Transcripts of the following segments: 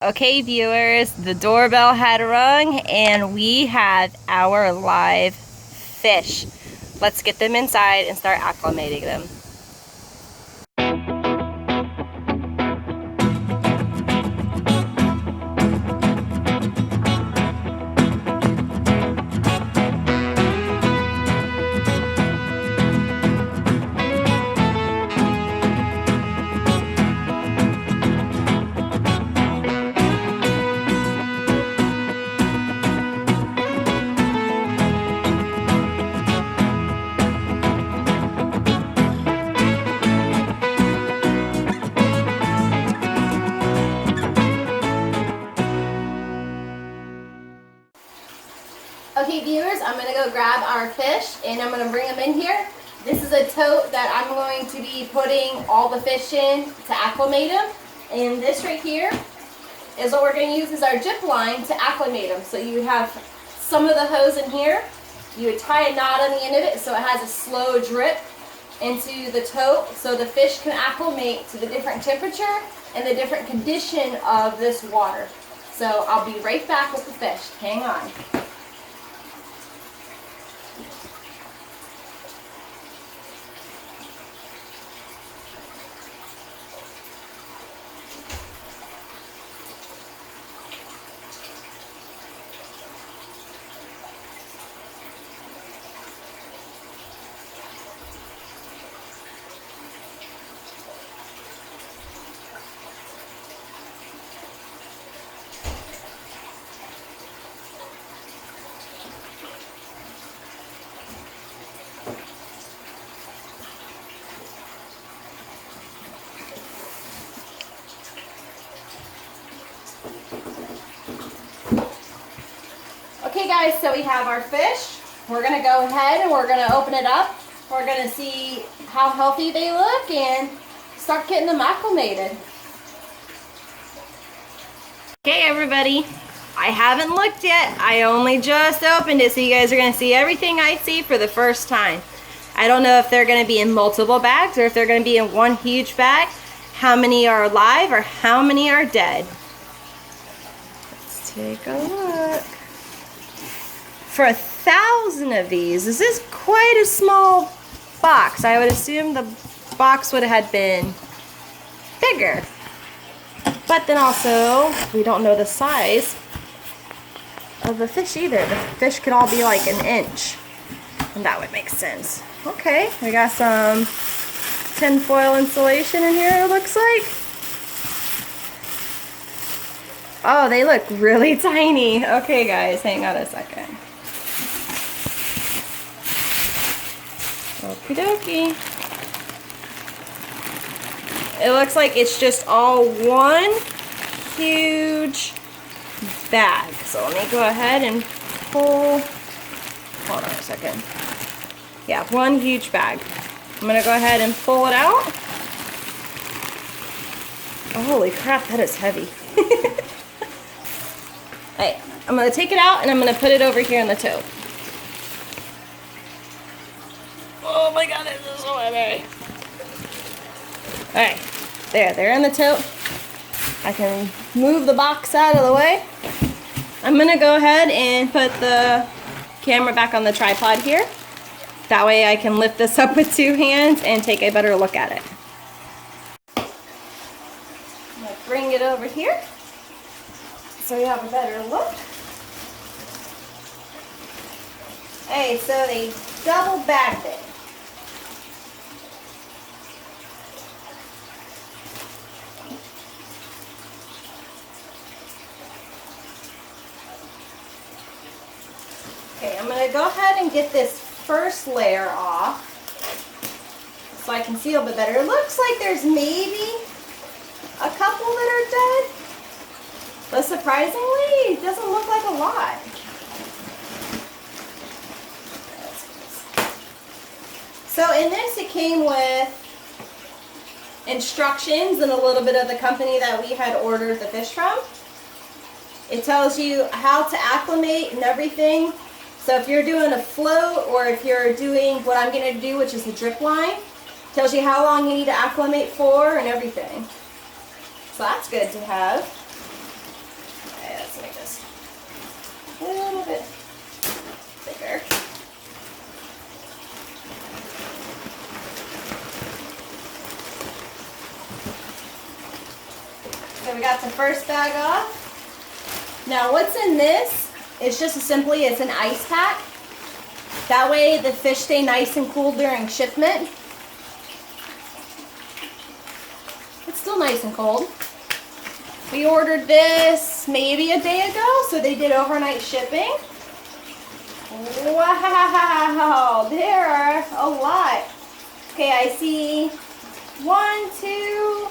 Okay, viewers, the doorbell had rung and we have our live fish. Let's get them inside and start acclimating them. Okay, viewers, I'm going to go grab our fish and I'm going to bring them in here. This is a tote that I'm going to be putting all the fish in to acclimate them. And this right here is what we're going to use as our jip line to acclimate them. So you have some of the hose in here. You would tie a knot on the end of it so it has a slow drip into the tote so the fish can acclimate to the different temperature and the different condition of this water. So I'll be right back with the fish. Hang on. Okay guys, so we have our fish. We're going to go ahead and we're going to open it up. We're going to see how healthy they look and start getting them acclimated. Okay everybody, I haven't looked yet. I only just opened it, so you guys are going to see everything I see for the first time. I don't know if they're going to be in multiple bags or if they're going to be in one huge bag. How many are alive or how many are dead? Let's take a look. For 1,000 of these, this is quite a small box. I would assume the box would have been bigger. But then also, we don't know the size of the fish either. The fish could all be like an inch. And that would make sense. Okay, we got some tin foil insulation in here, it looks like. Oh, they look really tiny. Okay guys, hang on a second. Okie dokie. It looks like it's just all one huge bag. So let me go ahead and pull, hold on a second. Yeah, one huge bag. I'm gonna go ahead and pull it out. Oh, holy crap, that is heavy. Alright, I'm gonna take it out and I'm gonna put it over here in the tote. Oh my god, this is so heavy. Alright, they're in the tote. I can move the box out of the way. I'm going to go ahead and put the camera back on the tripod here. That way I can lift this up with two hands and take a better look at it. I'm going to bring it over here so you have a better look. Hey, so they double bagged it. Okay, I'm going to go ahead and get this first layer off so I can see a little bit better. It looks like there's maybe a couple that are dead, but surprisingly, it doesn't look like a lot. So in this, it came with instructions and a little bit of the company that we had ordered the fish from. It tells you how to acclimate and everything. So if you're doing a float or if you're doing what I'm going to do, which is the drip line, tells you how long you need to acclimate for and everything. So that's good to have. got the first bag off. Now what's in this is just simply, it's an ice pack. That way the fish stay nice and cool during shipment. It's still nice and cold. We ordered this maybe a day ago, so they did overnight shipping. Wow, there are a lot. Okay, I see 1, 2,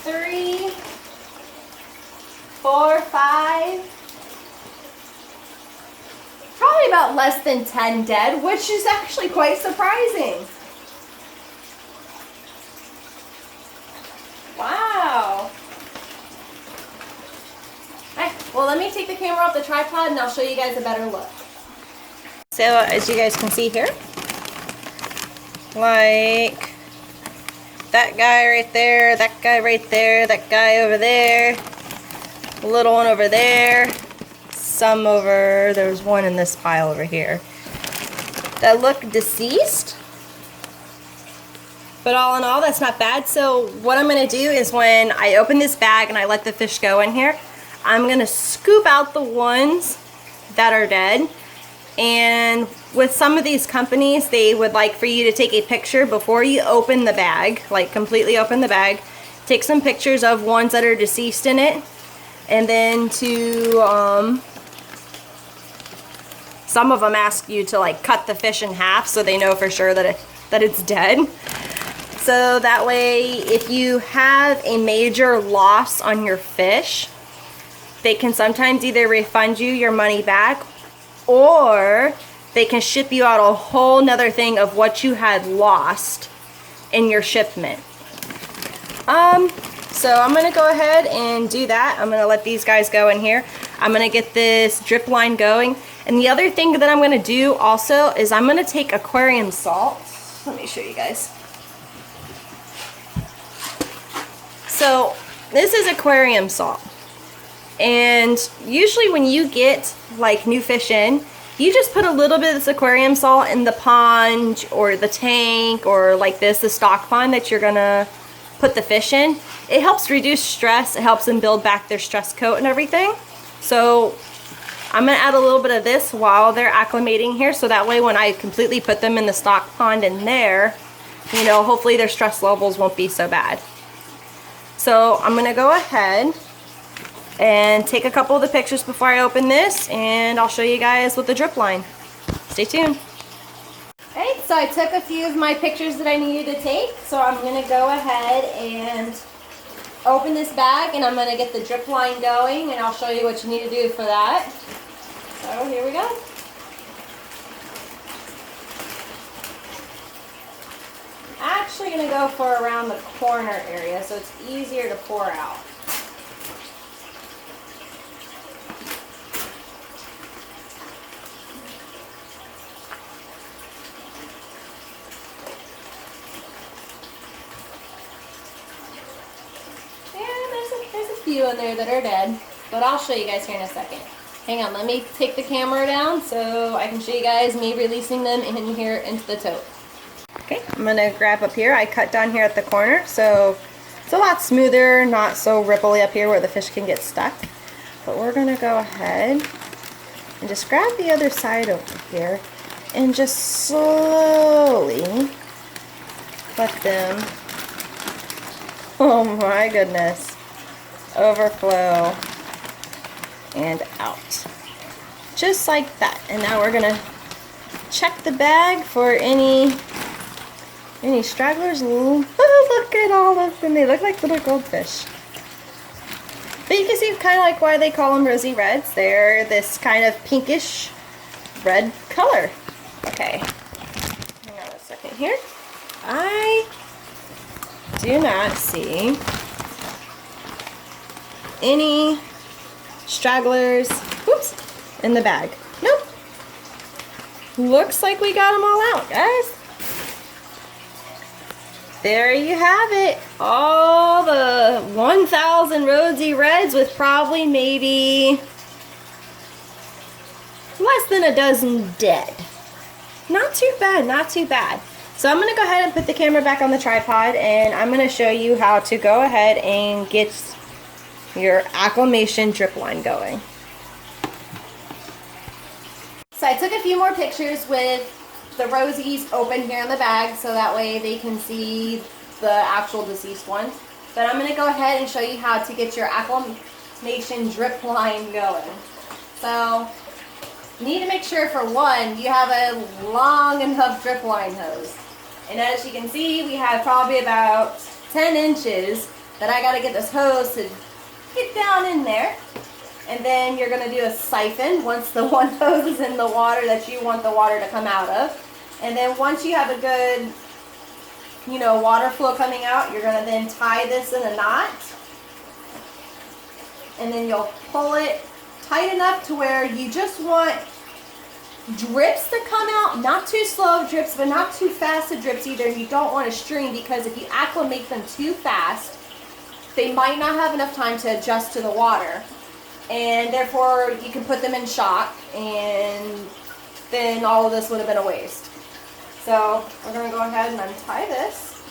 3, 4, 5. Probably about less than 10 dead, which is actually quite surprising. Wow. Alright, well, let me take the camera off the tripod and I'll show you guys a better look. So as you guys can see here, like that guy right there, that guy right there, that guy over there, a little one over there, some over, there's one in this pile over here that look deceased. But all in all, that's not bad. So what I'm going to do is when I open this bag and I let the fish go in here, I'm going to scoop out the ones that are dead. And with some of these companies, they would like for you to take a picture before you open the bag, like completely open the bag. Take some pictures of ones that are deceased in it. And then to, some of them ask you to like cut the fish in half so they know for sure that it's dead. So that way, if you have a major loss on your fish, they can sometimes either refund you your money back, or they can ship you out a whole nother thing of what you had lost in your shipment. So I'm gonna go ahead and do that. I'm gonna let these guys go in here. I'm gonna get this drip line going. And the other thing that I'm gonna do also is I'm gonna take aquarium salt. Let me show you guys. So this is aquarium salt, and usually when you get like new fish in, you just put a little bit of this aquarium salt in the pond or the tank or like this, the stock pond that you're gonna put the fish in. It helps reduce stress, it helps them build back their stress coat and everything. So I'm gonna add a little bit of this while they're acclimating here, so that way when I completely put them in the stock pond in there, you know, hopefully their stress levels won't be so bad. So I'm going to go ahead and take a couple of the pictures before I open this, and I'll show you guys with the drip line. Stay tuned. Alright, so I took a few of my pictures that I needed to take, so I'm going to go ahead and open this bag, and I'm going to get the drip line going, and I'll show you what you need to do for that. So here we go. Actually going to go for around the corner area so it's easier to pour out. Yeah, there's a few in there that are dead, but I'll show you guys here in a second. Hang on, let me take the camera down so I can show you guys me releasing them in here into the tote. Okay, I'm going to grab up here. I cut down here at the corner, so it's a lot smoother, not so ripply up here where the fish can get stuck. But we're going to go ahead and just grab the other side over here and just slowly let them, oh my goodness, overflow and out. Just like that. And now we're going to check the bag for any stragglers. Ooh, look at all of them. They look like little goldfish. But you can see kind of like why they call them rosy reds. They're this kind of pinkish red color. Okay. Hang on a second here. I do not see any stragglers, whoops, in the bag. Nope. Looks like we got them all out, guys. There you have it. All the 1,000 rosy reds with probably maybe less than a dozen dead. Not too bad, not too bad. So I'm going to go ahead and put the camera back on the tripod, and I'm going to show you how to go ahead and get your acclimation drip line going. So I took a few more pictures with the rosies open here in the bag so that way they can see the actual deceased ones. But I'm going to go ahead and show you how to get your acclimation drip line going. So you need to make sure, for one, you have a long enough drip line hose. And as you can see, we have probably about 10 inches that I got to get this hose to get down in there. And then you're going to do a siphon once the one hose is in the water that you want the water to come out of. And then once you have a good, water flow coming out, you're going to then tie this in a knot. And then you'll pull it tight enough to where you just want drips to come out, not too slow drips, but not too fast of drips either. You don't want to stream, because if you acclimate them too fast, they might not have enough time to adjust to the water, and therefore you can put them in shock, and then all of this would have been a waste. So we're going to go ahead and untie this.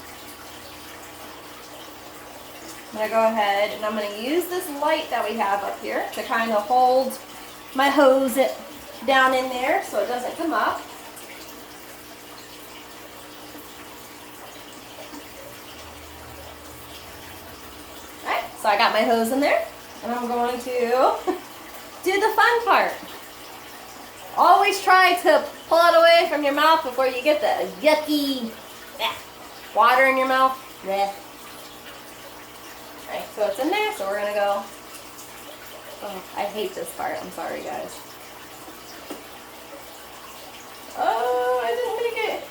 I'm going to go ahead and I'm going to use this light that we have up here to kind of hold my hose down in there so it doesn't come up. Alright, so I got my hose in there, and I'm going to do the fun part. Always try to pull it away from your mouth before you get the yucky water in your mouth. Alright, so it's in there, so we're going to go. Oh, I hate this part. I'm sorry, guys. Oh, I didn't make it.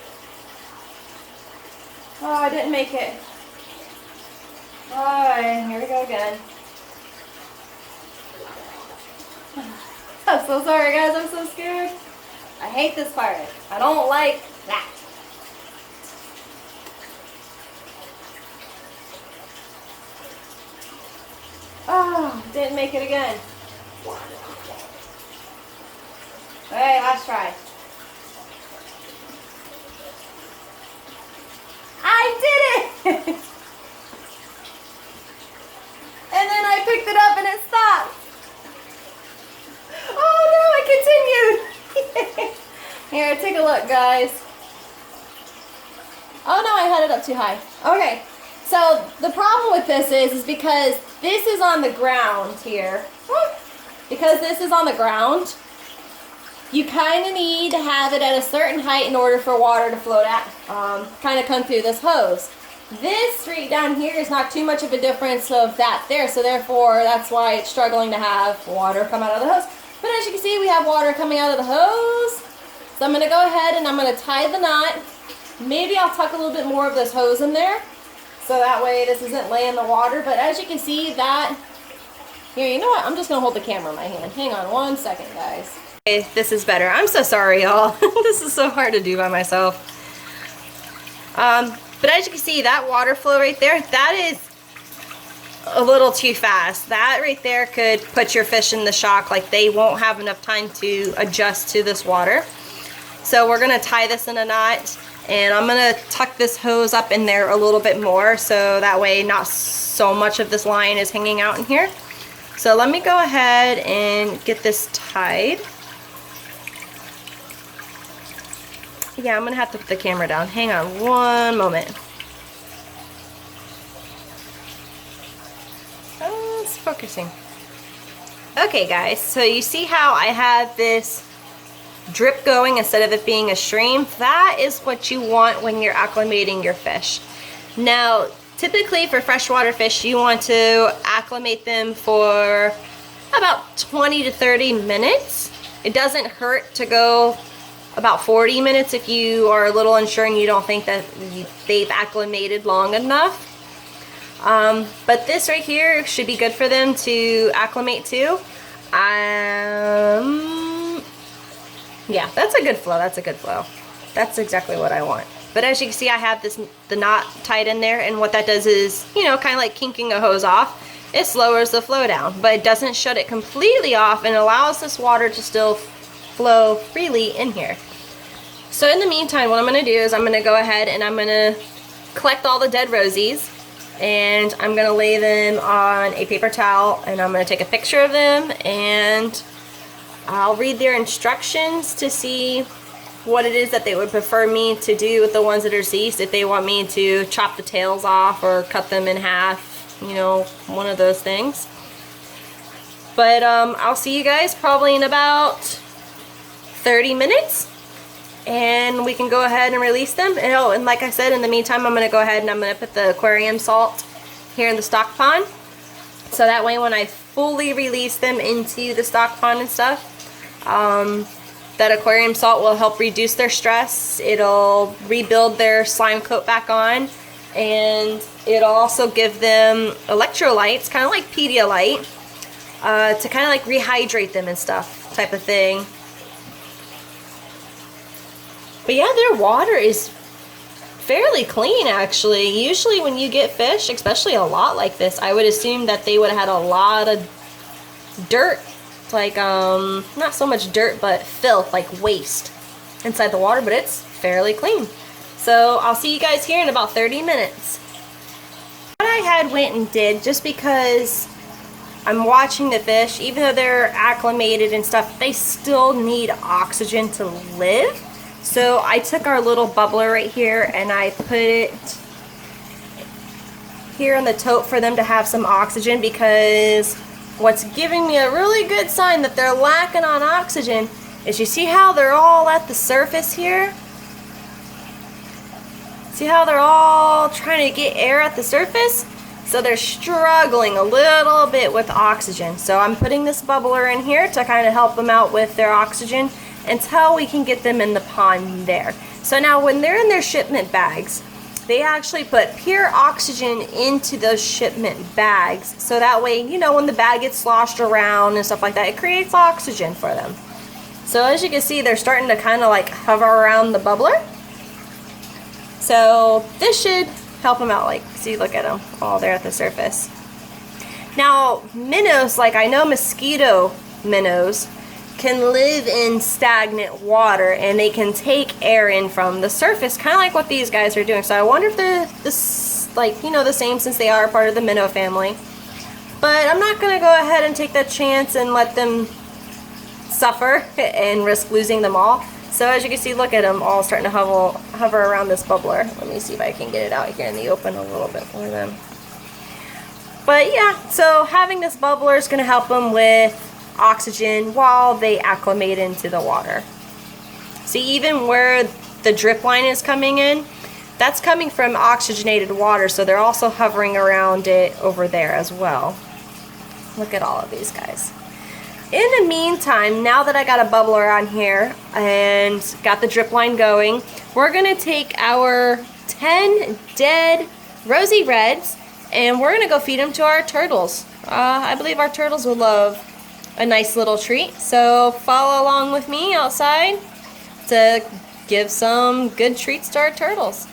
Oh, I didn't make it. Alright, here we go again. I'm so sorry, guys. I'm so scared. I hate this part. I don't like that. Oh, didn't make it again. Alright, last try. I did it! And then I picked it up and it stopped. Oh no, I continued. Here, take a look, guys. Oh no, I had it up too high. Okay, so the problem with this is because this is on the ground here. Because this is on the ground, you kind of need to have it at a certain height in order for water to flow out, kind of come through this hose. This right down here is not too much of a difference of that there, so therefore that's why it's struggling to have water come out of the hose. But as you can see, we have water coming out of the hose. So I'm going to go ahead and I'm going to tie the knot. Maybe I'll tuck a little bit more of this hose in there, so that way this isn't laying the water. But as you can see, that, here, you know what, I'm just going to hold the camera in my hand. Hang on one second, guys. Okay, this is better. I'm so sorry, y'all. This is so hard to do by myself. But as you can see, that water flow right there, that is a little too fast. That right there could put your fish in the shock. Like, they won't have enough time to adjust to this water. So we're going to tie this in a knot, and I'm going to tuck this hose up in there a little bit more, so that way not so much of this line is hanging out in here. So let me go ahead and get this tied. Yeah, I'm going to have to put the camera down. Hang on one moment. Oh, it's focusing. Okay, guys, so you see how I have this drip going instead of it being a stream? That is what you want when you're acclimating your fish. Now, typically for freshwater fish, you want to acclimate them for about 20 to 30 minutes. It doesn't hurt to go about 40 minutes if you are a little unsure and you don't think that they've acclimated long enough. But this right here should be good for them to acclimate to. Yeah, that's a good flow. That's a good flow. That's exactly what I want. But as you can see, I have the knot tied in there, and what that does is, you know, kind of like kinking a hose off. It lowers the flow down, but it doesn't shut it completely off and allows this water to still flow freely in here. So in the meantime, what I'm going to do is I'm going to go ahead and I'm going to collect all the dead rosies, and I'm going to lay them on a paper towel, and I'm going to take a picture of them, and I'll read their instructions to see what it is that they would prefer me to do with the ones that are deceased. If they want me to chop the tails off or cut them in half, you know, one of those things. But I'll see you guys probably in about 30 minutes. And we can go ahead and release them. And, oh, and like I said, in the meantime, I'm going to go ahead and I'm going to put the aquarium salt here in the stock pond. So that way when I fully release them into the stock pond and stuff, that aquarium salt will help reduce their stress. It'll rebuild their slime coat back on. And it'll also give them electrolytes, kind of like Pedialyte, to kind of like rehydrate them and stuff type of thing. But yeah, their water is fairly clean actually. Usually when you get fish, especially a lot like this, I would assume that they would have had a lot of dirt, like not so much dirt but filth, like waste inside the water, but it's fairly clean. So I'll see you guys here in about 30 minutes. What I had went and did, just because I'm watching the fish, even though they're acclimated and stuff, they still need oxygen to live. So I took our little bubbler right here and I put it here in the tote for them to have some oxygen, because what's giving me a really good sign that they're lacking on oxygen is, you see how they're all at the surface here? See how they're all trying to get air at the surface? So they're struggling a little bit with oxygen. So I'm putting this bubbler in here to kind of help them out with their oxygen until we can get them in the pond there. So now when they're in their shipment bags, they actually put pure oxygen into those shipment bags, so that way, you know, when the bag gets sloshed around and stuff like that, it creates oxygen for them. So as you can see, they're starting to kind of like hover around the bubbler. So this should help them out. Like, see, look at them all there at the surface. Now minnows, like I know mosquito minnows can live in stagnant water and they can take air in from the surface, kind of like what these guys are doing. So I wonder if they're this, like, you know, the same, since they are part of the minnow family. But I'm not going to go ahead and take that chance and let them suffer and risk losing them all. So as you can see, look at them all starting to hover around this bubbler. Let me see if I can get it out here in the open a little bit for them. But yeah, so having this bubbler is going to help them with oxygen while they acclimate into the water. See, even where the drip line is coming in, that's coming from oxygenated water, so they're also hovering around it over there as well. Look at all of these guys. In the meantime, now that I got a bubbler on here and got the drip line going, we're gonna take our 10 dead rosy reds and we're gonna go feed them to our turtles. I believe our turtles will love a nice little treat, so follow along with me outside to give some good treats to our turtles.